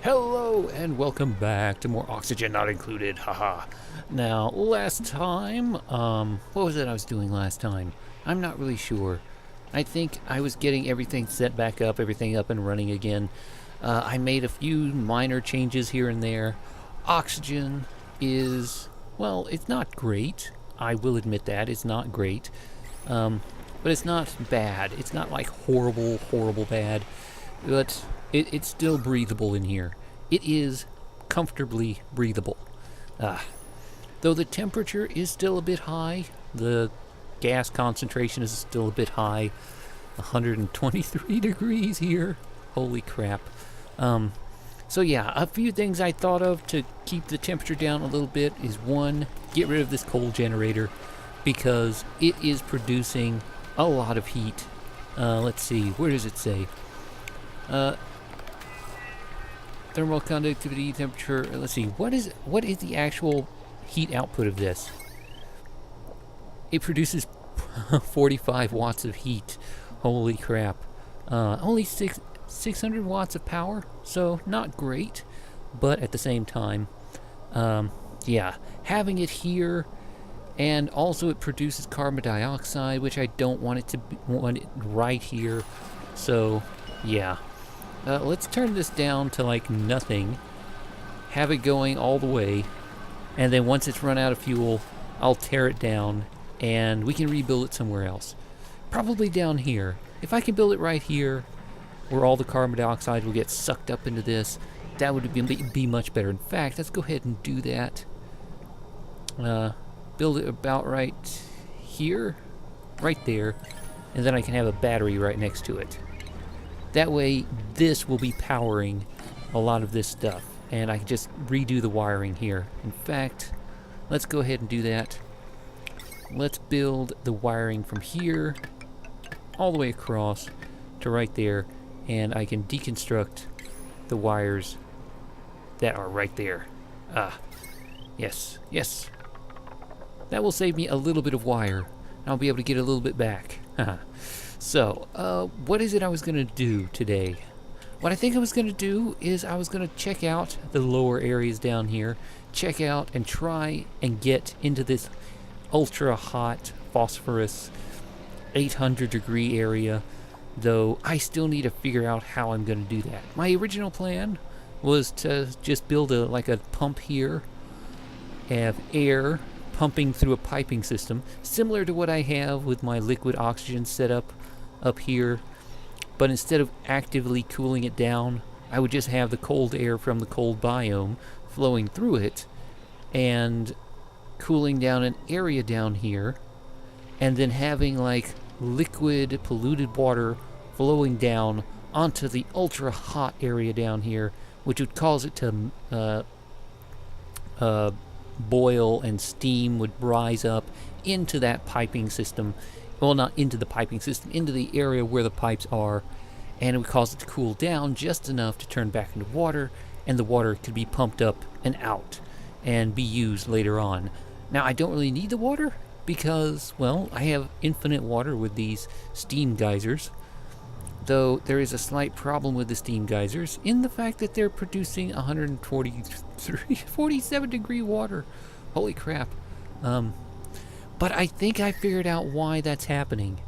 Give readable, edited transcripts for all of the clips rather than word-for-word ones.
Hello and welcome back to more Oxygen Not Included, haha. Now, last time, what was it I was doing last time? I'm not really sure. I think I was getting everything set back up, everything up and running again. I made a few minor changes here and there. Oxygen is, well, it's not great. I will admit that, it's not great. But it's not bad. It's not like horrible, horrible bad. But it's still breathable in here. It is comfortably breathable. Though the temperature is still a bit high, the gas concentration is still a bit high. 123 degrees here. Holy crap. So yeah, a few things I thought of to keep the temperature down a little bit is one, get rid of this coal generator because it is producing a lot of heat. Let's see, where does it say? Thermal conductivity, temperature, let's see, what is the actual heat output of this? It produces 45 watts of heat. Holy crap. Only 600 watts of power, so not great, but at the same time, yeah, having it here, and also it produces carbon dioxide, which I don't want it to want it right here, so yeah. Let's turn this down to like nothing, have it going all the way, and then once it's run out of fuel, I'll tear it down and we can rebuild it somewhere else. Probably down here. If I can build it right here, where all the carbon dioxide will get sucked up into this, that would be much better. In fact, let's go ahead and do that. Build it about right here, right there, and then I can have a battery right next to it. That way, this will be powering a lot of this stuff, and I can just redo the wiring here. In fact, let's go ahead and do that. Let's build the wiring from here all the way across to right there, and I can deconstruct the wires that are right there. Yes, yes. That will save me a little bit of wire. I'll be able to get a little bit back. So, what is it I was going to do today? What I think I was going to do is I was going to check out the lower areas down here, check out and try and get into this ultra hot phosphorus 800 degree area, though I still need to figure out how I'm going to do that. My original plan was to just build like a pump here, have air pumping through a piping system, similar to what I have with my liquid oxygen setup up here, but instead of actively cooling it down, I would just have the cold air from the cold biome flowing through it and cooling down an area down here, and then having like liquid polluted water flowing down onto the ultra hot area down here, which would cause it to boil, and steam would rise up into that piping system. Well, not into the piping system, into the area where the pipes are, and it would cause it to cool down just enough to turn back into water, and the water could be pumped up and out and be used later on. Now, I don't really need the water because, well, I have infinite water with these steam geysers, though there is a slight problem with the steam geysers in the fact that they're producing 47 degree water. Holy crap. But I think I figured out why that's happening.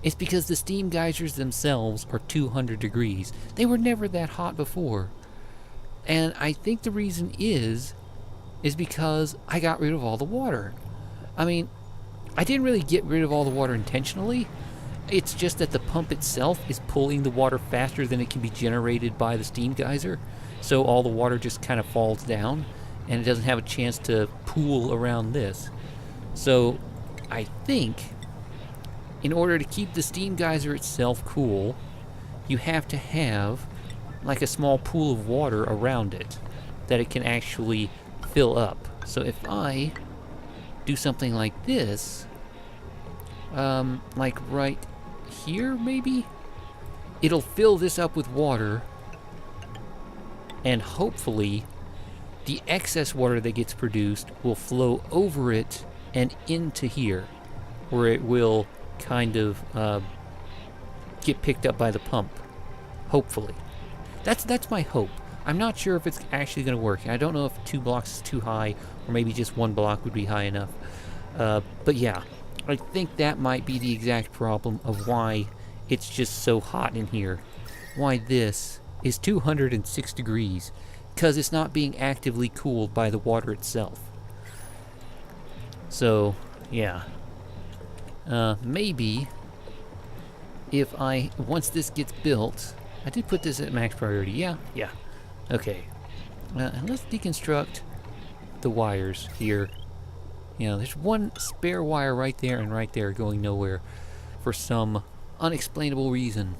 It's because the steam geysers themselves are 200 degrees. They were never that hot before. And I think the reason is because I got rid of all the water. I mean, I didn't really get rid of all the water intentionally. It's just that the pump itself is pulling the water faster than it can be generated by the steam geyser. So all the water just kind of falls down, and it doesn't have a chance to pool around this. So I think in order to keep the steam geyser itself cool, you have to have like a small pool of water around it that it can actually fill up. So if I do something like this, like right here maybe, it'll fill this up with water, and hopefully the excess water that gets produced will flow over it and into here, where it will kind of get picked up by the pump. Hopefully. That's my hope. I'm not sure if it's actually going to work. I don't know if 2 blocks is too high, or maybe just 1 block would be high enough. But yeah, I think that might be the exact problem of why it's just so hot in here. Why this is 206 degrees, because it's not being actively cooled by the water itself. So, yeah. Maybe if once this gets built, I did put this at max priority. Yeah. Okay. And let's deconstruct the wires here. You know, there's one spare wire right there and right there going nowhere for some unexplainable reason.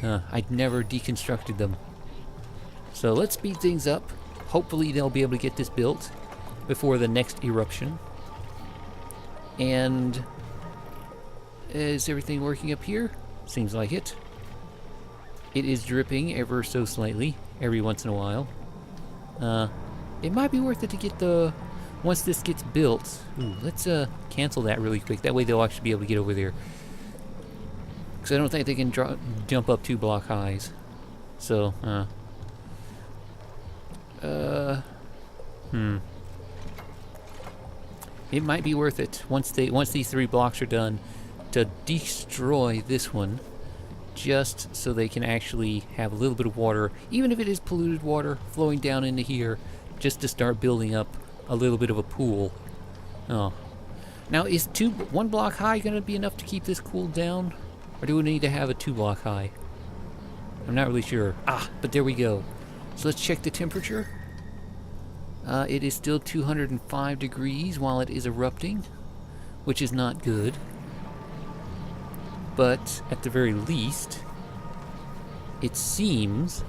I'd never deconstructed them. So let's speed things up. Hopefully they'll be able to get this built before the next eruption. And is everything working up here? Seems like it. It is dripping ever so slightly every once in a while. It might be worth it to get once this gets built. Ooh, let's cancel that really quick. That way they'll actually be able to get over there. Because I don't think they can jump up 2 block highs. So, it might be worth it once these 3 blocks are done to destroy this one, just so they can actually have a little bit of water, even if it is polluted water, flowing down into here, just to start building up a little bit of a pool. Oh, now is 1 block high going to be enough to keep this cooled down, or do we need to have a 2 block high? I'm not really sure. But there we go. So let's check the temperature. It is still 205 degrees while it is erupting, which is not good. But at the very least, it seems...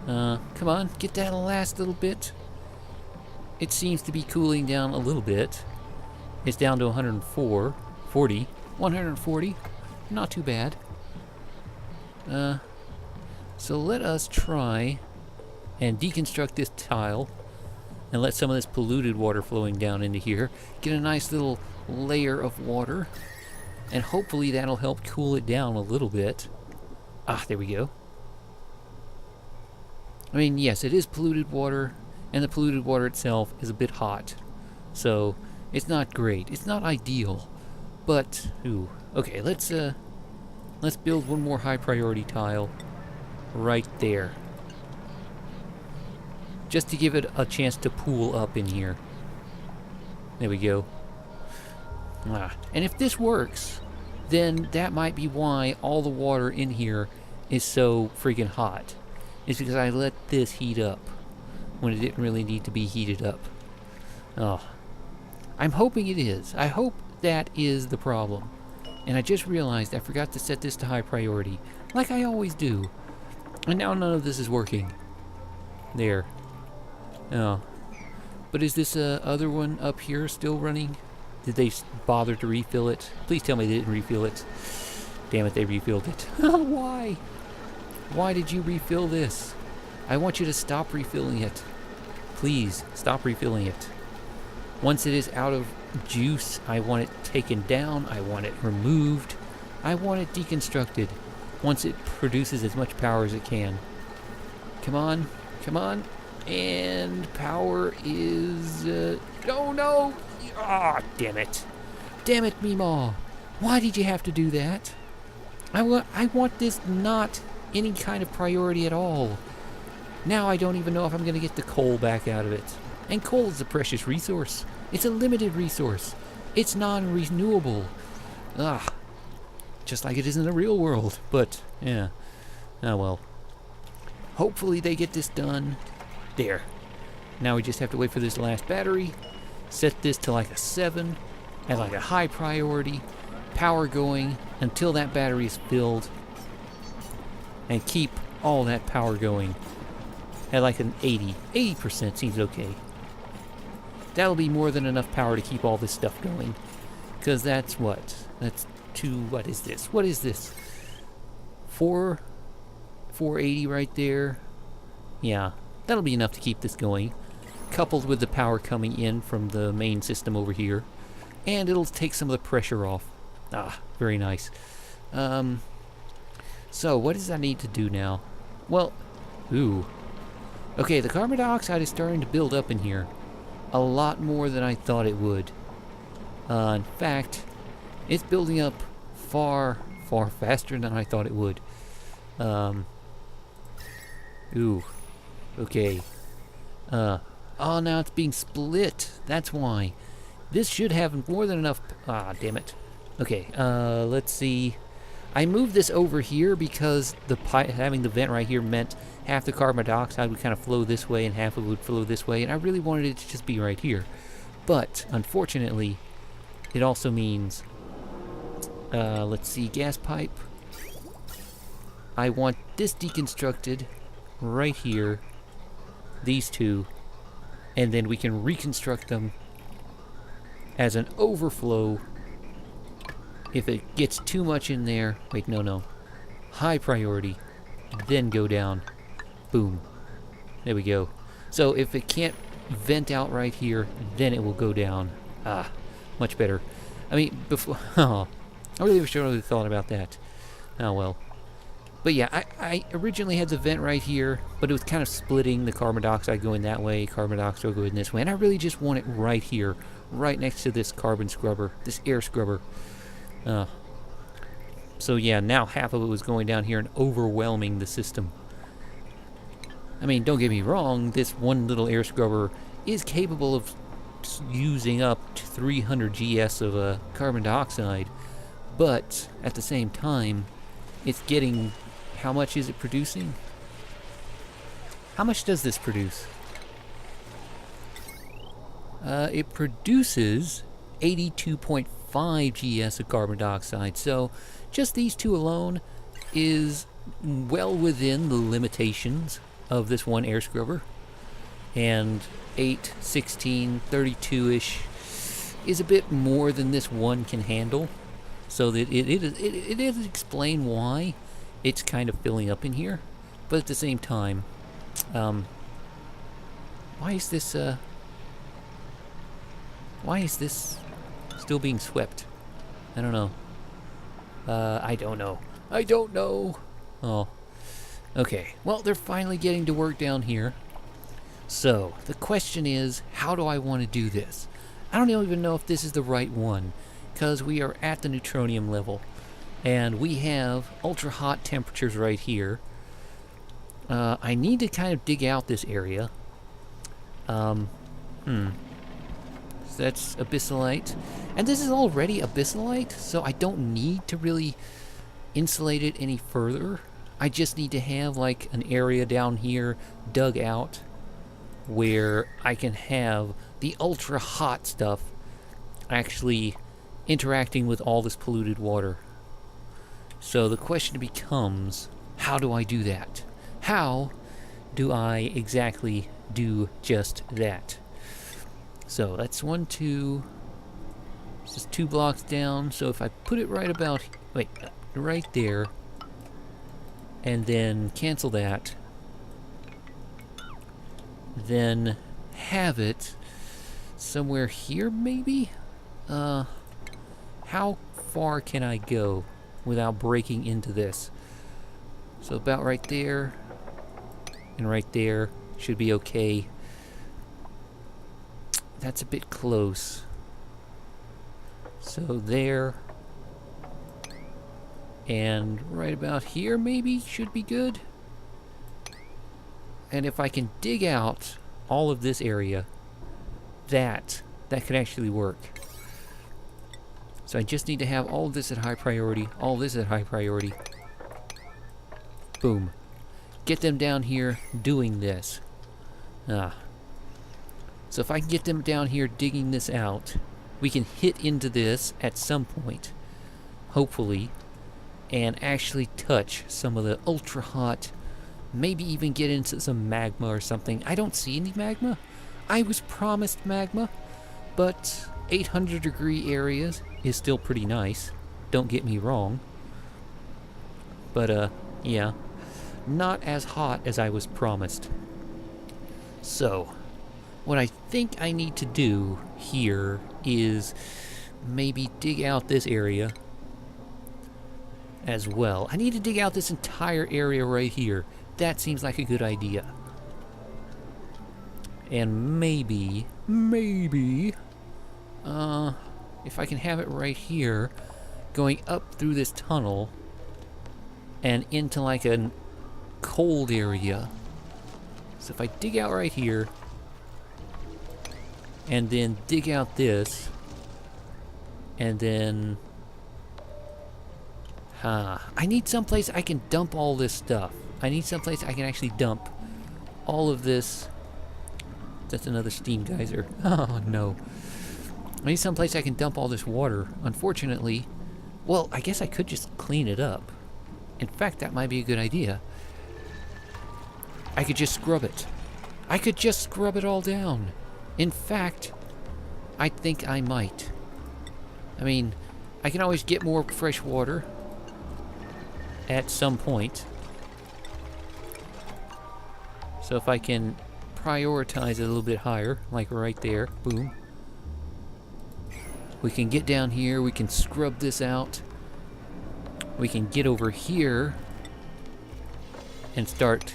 come on, get that last little bit. It seems to be cooling down a little bit. It's down to 140. Not too bad. So let us try and deconstruct this tile and let some of this polluted water flowing down into here get a nice little layer of water, and hopefully that'll help cool it down a little bit. There we go. I mean, yes, it is polluted water, and the polluted water itself is a bit hot, so it's not great. It's not ideal, but okay, let's build one more high priority tile right there, just to give it a chance to pool up in here. There we go. And if this works, then that might be why all the water in here is so freaking hot. It's because I let this heat up when it didn't really need to be heated up. I'm hoping it is. I hope that is the problem. And I just realized I forgot to set this to high priority, like I always do. And now none of this is working. There. But is this other one up here still running? Did they bother to refill it? Please tell me they didn't refill it. Damn it, they refilled it. Why? Why did you refill this? I want you to stop refilling it. Please, stop refilling it. Once it is out of juice, I want it taken down. I want it removed. I want it deconstructed once it produces as much power as it can. Come on. Come on. And power is... oh, no! Damn it. Damn it, Meemaw. Why did you have to do that? I want this not any kind of priority at all. Now I don't even know if I'm going to get the coal back out of it. And coal is a precious resource. It's a limited resource. It's non-renewable. Just like it is in the real world. But, yeah. Oh well. Hopefully they get this done. There. Now we just have to wait for this last battery. Set this to like a 7. At like a high priority. Power going until that battery is filled. And keep all that power going. At like an 80. 80% seems okay. That'll be more than enough power to keep all this stuff going. Because that's what? That's what is this? What is this? 480 right there. Yeah, that'll be enough to keep this going. Coupled with the power coming in from the main system over here. And it'll take some of the pressure off. Very nice. So what does I need to do now? Well, Ooh. Okay, the carbon dioxide is starting to build up in here. A lot more than I thought it would. In fact, it's building up far, far faster than I thought it would. Ooh. Okay. Oh, now it's being split. That's why. This should have more than enough... Ah, damn it. Okay, let's see. I moved this over here because having the vent right here meant half the carbon dioxide would kind of flow this way and half of it would flow this way, and I really wanted it to just be right here. But, unfortunately, it also means... let's see, gas pipe. I want this deconstructed right here. These two. And then we can reconstruct them as an overflow. If it gets too much in there, wait, no. High priority, then go down. Boom. There we go. So if it can't vent out right here, then it will go down. Ah, much better. I mean, before, oh, I really wish I would have thought about that. Oh well. But yeah, I originally had the vent right here, but it was kind of splitting, the carbon dioxide going that way, carbon dioxide going this way, and I really just want it right here, right next to this carbon scrubber, this air scrubber. So yeah, now half of it was going down here and overwhelming the system. I mean, don't get me wrong, this one little air scrubber is capable of using up to 300 GS of carbon dioxide, but at the same time, it's getting... How much is it producing? How much does this produce? It produces 82.5 GS of carbon dioxide, so just these two alone is well within the limitations of this one air scrubber. And 8, 16, 32-ish is a bit more than this one can handle. So that it is explain why it's kind of filling up in here, but at the same time, why is this still being swept? I don't know. I don't know. Oh, okay. Well, they're finally getting to work down here. So the question is, how do I want to do this? I don't even know if this is the right one, because we are at the neutronium level. And we have ultra hot temperatures right here. I need to kind of dig out this area. So that's abyssalite. And this is already abyssalite, so I don't need to really insulate it any further. I just need to have like an area down here dug out where I can have the ultra hot stuff actually interacting with all this polluted water. So the question becomes, how do I do that? How do I exactly do just that? So that's 1, 2, it's just 2 blocks down. So if I put it right about, right there, and then cancel that, then have it somewhere here maybe? How far can I go without breaking into this? So about right there and right there should be okay. That's a bit close. So there and right about here maybe should be good. And if I can dig out all of this area, that could actually work. So I just need to have all of this at high priority, all this at high priority. Boom. Get them down here doing this. So if I can get them down here digging this out, we can hit into this at some point, hopefully, and actually touch some of the ultra hot, maybe even get into some magma or something. I don't see any magma. I was promised magma, but 800 degree areas is still pretty nice. Don't get me wrong. But, yeah. Not as hot as I was promised. So, what I think I need to do here is maybe dig out this area as well. I need to dig out this entire area right here. that seems like a good idea. And maybe, if I can have it right here, going up through this tunnel and into like a cold area. So if I dig out right here, and then dig out this, and then... I need someplace I can dump all this stuff. I need someplace I can actually dump all of this. That's another steam geyser. Oh no. I need someplace I can dump all this water. Unfortunately, well, I guess I could just clean it up. In fact, that might be a good idea. I could just scrub it. I could just scrub it all down. In fact, I think I might. I mean, I can always get more fresh water at some point. So if I can prioritize it a little bit higher, like right there, boom. We can get down here, we can scrub this out. We can get over here and start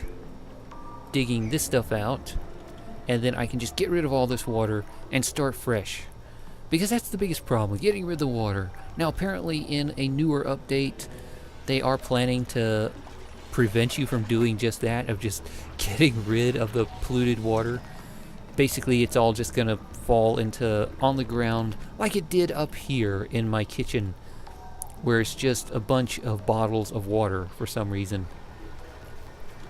digging this stuff out. And then I can just get rid of all this water and start fresh. Because that's the biggest problem, getting rid of the water. Now apparently in a newer update, they are planning to prevent you from doing just that, of just getting rid of the polluted water. Basically, it's all just gonna fall into on the ground like it did up here in my kitchen, where it's just a bunch of bottles of water for some reason.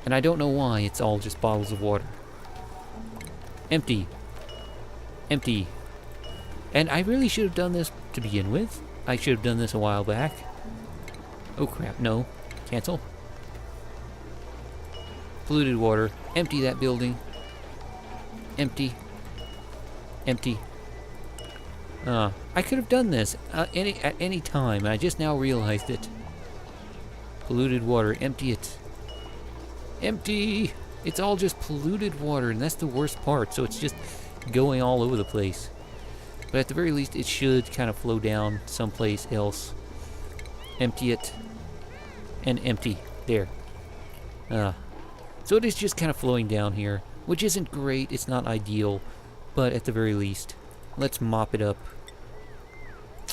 And I don't know why it's all just bottles of water. Empty. Empty. And I really should have done this to begin with. I should have done this a while back. Oh crap, no. Cancel. Polluted water. Empty that building. Empty. Empty. I could have done this at any time. I just now realized it. Polluted water. Empty it. Empty! It's all just polluted water, and that's the worst part. So it's just going all over the place. But at the very least, it should kind of flow down someplace else. Empty it. And empty. There. So it is just kind of flowing down here, which isn't great. It's not ideal. But at the very least, let's mop it up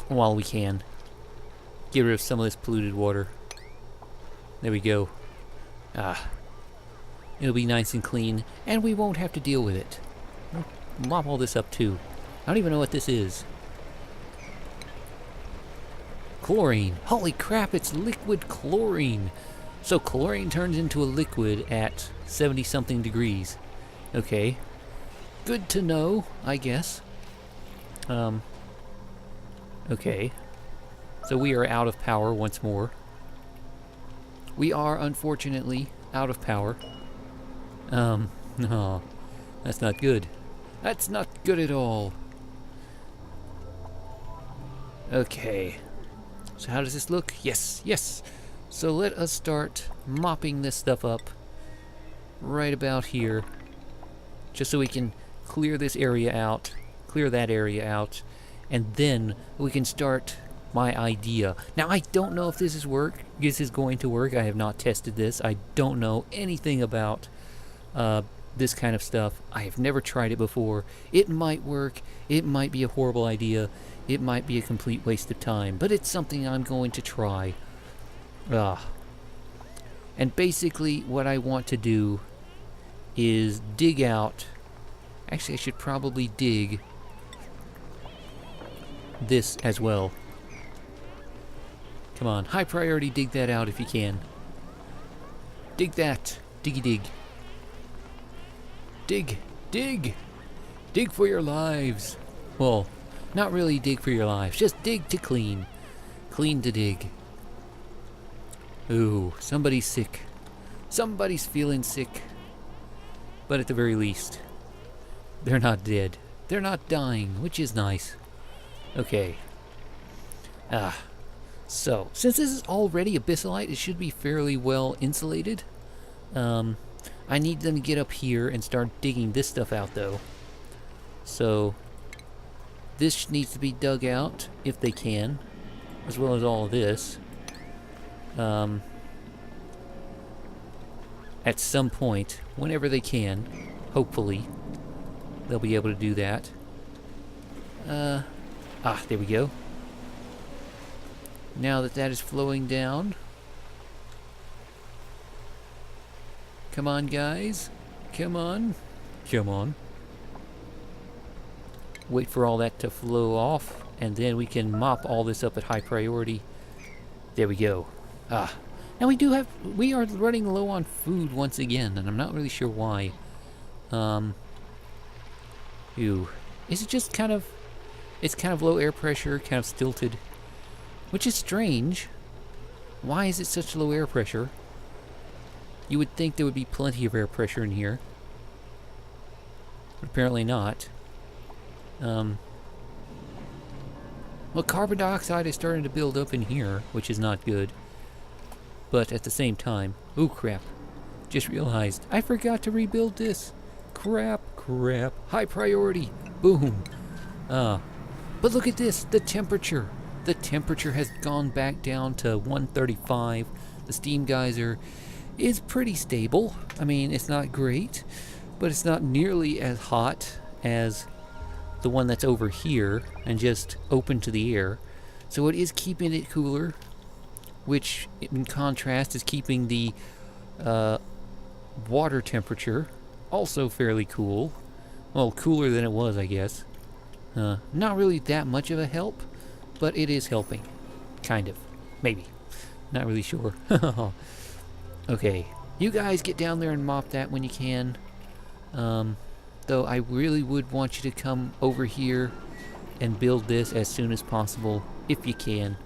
while we can. Get rid of some of this polluted water. There we go. It'll be nice and clean, and we won't have to deal with it. We'll mop all this up too. I don't even know what this is. Chlorine. Holy crap, it's liquid chlorine. So chlorine turns into a liquid at 70-something degrees. Okay. Good to know, I guess. Okay. So we are out of power once more. We are, unfortunately, out of power. No. That's not good. That's not good at all. Okay. So how does this look? Yes, yes. So let us start mopping this stuff up right about here, just so we can clear this area out, clear that area out, and then we can start my idea. Now I don't know if this is going to work. I have not tested this. I don't know anything about this kind of stuff. I have never tried it before. It might work. It might be a horrible idea. It might be a complete waste of time, but it's something I'm going to try. And basically what I want to do is dig out. Actually, I should probably dig this as well. Come on, high priority, dig that out if you can. Dig that. Diggy dig. Dig. Dig. Dig for your lives. Well, not really dig for your lives. Just dig to clean. Clean to dig. Ooh, somebody's sick. Somebody's feeling sick. But at the very least, they're not dead. They're not dying, which is nice. Okay. So, since this is already abyssalite, it should be fairly well insulated. I need them to get up here and start digging this stuff out, though. So, this needs to be dug out, if they can, as well as all of this. at some point, whenever they can. Hopefully, they'll be able to do that. There we go. Now that that is flowing down. Come on, guys. Come on. Come on. Wait for all that to flow off, and then we can mop all this up at high priority. There we go. Now we are running low on food once again, and I'm not really sure why. Is it just kind of, it's kind of low air pressure, kind of stilted, which is strange. Why is it such low air pressure? You would think there would be plenty of air pressure in here, but apparently not. Well, carbon dioxide is starting to build up in here, which is not good. But at the same time, oh crap, just realized I forgot to rebuild this. Crap, high priority, boom. But look at this, the temperature. The temperature has gone back down to 135. The steam geyser is pretty stable. I mean, it's not great, but it's not nearly as hot as the one that's over here and just open to the air. So it is keeping it cooler, which in contrast is keeping the water temperature also fairly cool. Well, cooler than it was, I guess. Not really that much of a help, but it is helping. Kind of. Maybe. Not really sure. Okay. You guys get down there and mop that when you can. Though I really would want you to come over here and build this as soon as possible, if you can.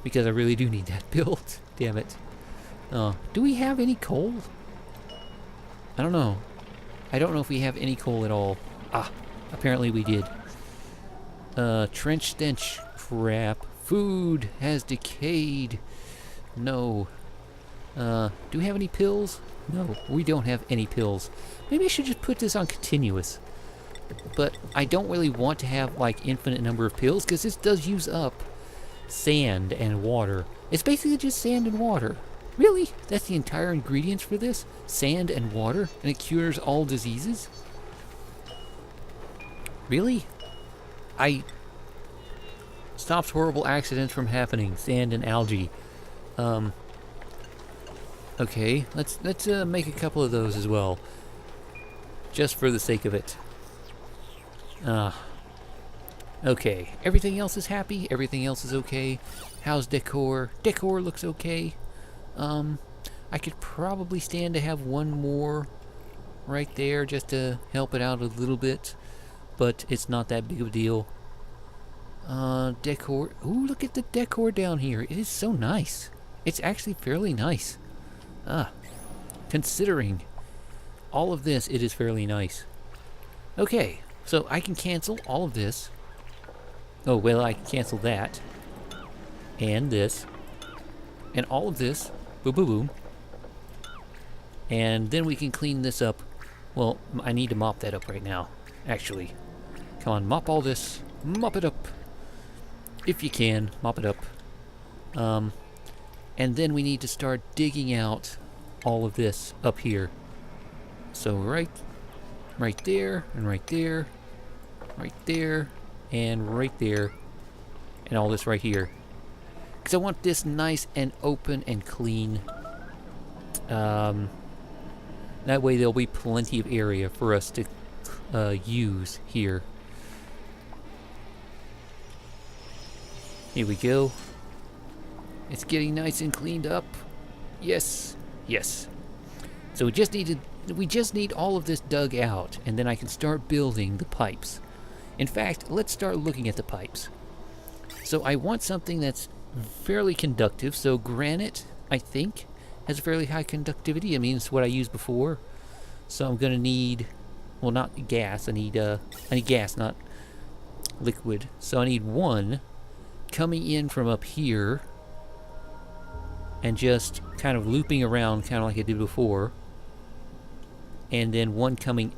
Because I really do need that built. Damn it. Do we have any coal? I don't know. I don't know if we have any coal at all. Apparently we did. Trench stench. Crap. Food has decayed. No. Do we have any pills? No, we don't have any pills. Maybe I should just put this on continuous. But I don't really want to have like infinite number of pills, because this does use up sand and water. It's basically just sand and water. Really? That's the entire ingredients for this? Sand and water? And it cures all diseases? Really? Stops horrible accidents from happening. Sand and algae. Okay, let's make a couple of those as well. Just for the sake of it. Okay, everything else is happy, everything else is okay. How's decor? Decor looks okay. I could probably stand to have one more right there just to help it out a little bit, but it's not that big of a deal. Decor. Ooh, look at the decor down here. It is so nice. It's actually fairly nice. Considering all of this, it is fairly nice. Okay, so I can cancel all of this. Oh, well, I can cancel that. And this. And all of this. Boom, boom, boom. And then we can clean this up. Well, I need to mop that up right now, actually. Come on, mop all this. Mop it up. If you can, mop it up. And then we need to start digging out all of this up here. So right there, and right there, right there, and right there, and all this right here. Because I want this nice and open and clean. That way there'll be plenty of area for us to use here. Here we go. It's getting nice and cleaned up. Yes, yes. So we just need all of this dug out, and then I can start building the pipes. In fact, let's start looking at the pipes. So I want something that's fairly conductive. So granite, I think, has a fairly high conductivity. I mean, it's what I used before. So I'm gonna need, well, not gas. I need gas, not liquid. So I need one coming in from up here and just kind of looping around, kind of like I did before. And then one coming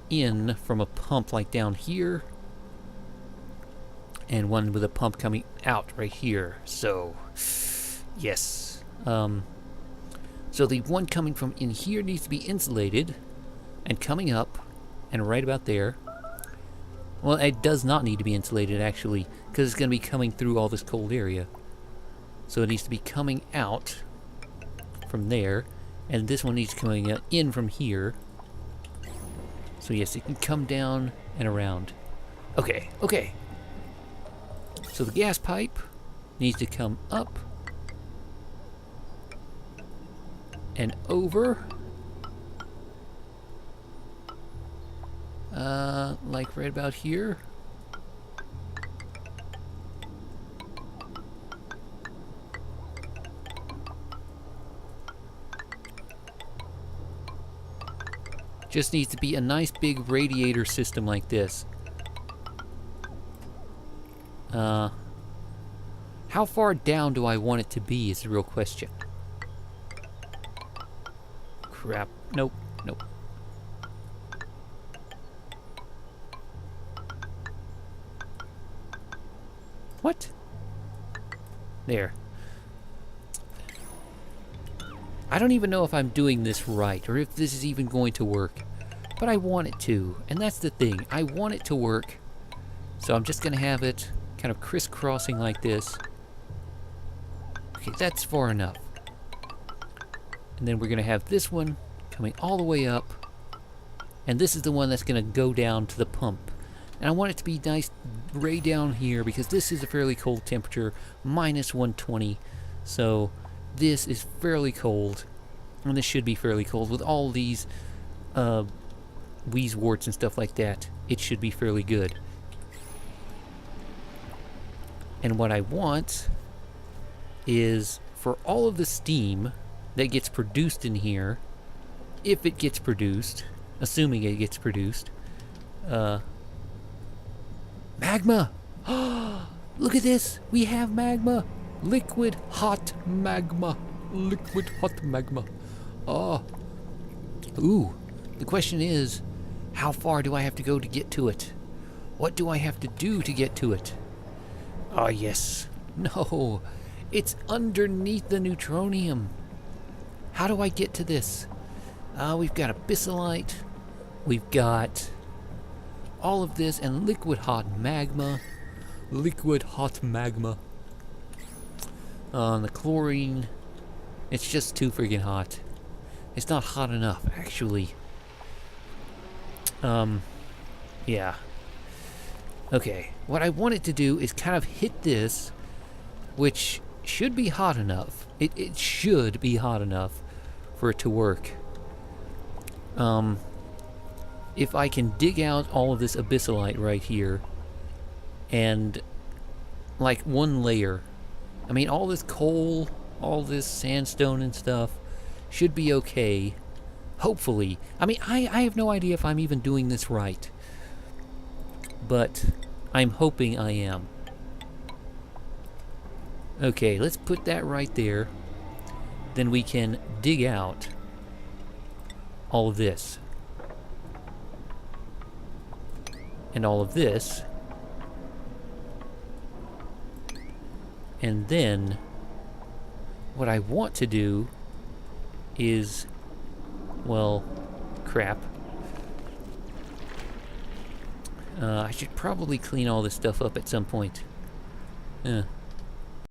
in from a pump like down here, and one with a pump coming out right here. So yes, so So the one coming from in here needs to be insulated, and coming up, and right about there. Well, it does not need to be insulated, actually, because it's going to be coming through all this cold area. So it needs to be coming out from there, and this one needs coming in from here. So yes, it can come down and around. Okay, okay. So the gas pipe needs to come up and over. Like right about here. Just needs to be a nice big radiator system like this. How far down do I want it to be is the real question. Crap. Nope. Nope. What? There. I don't even know if I'm doing this right, or if this is even going to work. But I want it to, and that's the thing. I want it to work. So I'm just gonna have it kind of crisscrossing like this. Okay, that's far enough. And then we're gonna have this one coming all the way up. And this is the one that's gonna go down to the pump. And I want it to be nice right down here, because this is a fairly cold temperature, minus 120. So this is fairly cold, and this should be fairly cold. With all these wheeze-warts and stuff like that, it should be fairly good. And what I want is for all of the steam that gets produced in here, if it gets produced, assuming it gets produced, magma! Look at this! We have magma! Liquid hot magma. Liquid hot magma. Oh. Ooh. The question is, how far do I have to go to get to it? What do I have to do to get to it? Ah, yes. No. It's underneath the neutronium. How do I get to this? We've got abyssalite. We've got all of this and liquid hot magma. Liquid hot magma. The chlorine, it's just too freaking hot. It's not hot enough, actually. Yeah. Okay, what I want it to do is kind of hit this, which should be hot enough. It should be hot enough for it to work. If I can dig out all of this abyssalite right here, and like one layer, I mean, all this coal, all this sandstone and stuff should be okay. Hopefully. I mean, I have no idea if I'm even doing this right. But I'm hoping I am. Okay, let's put that right there. Then we can dig out all of this. And all of this. And then what I want to do is, well, crap. I should probably clean all this stuff up at some point.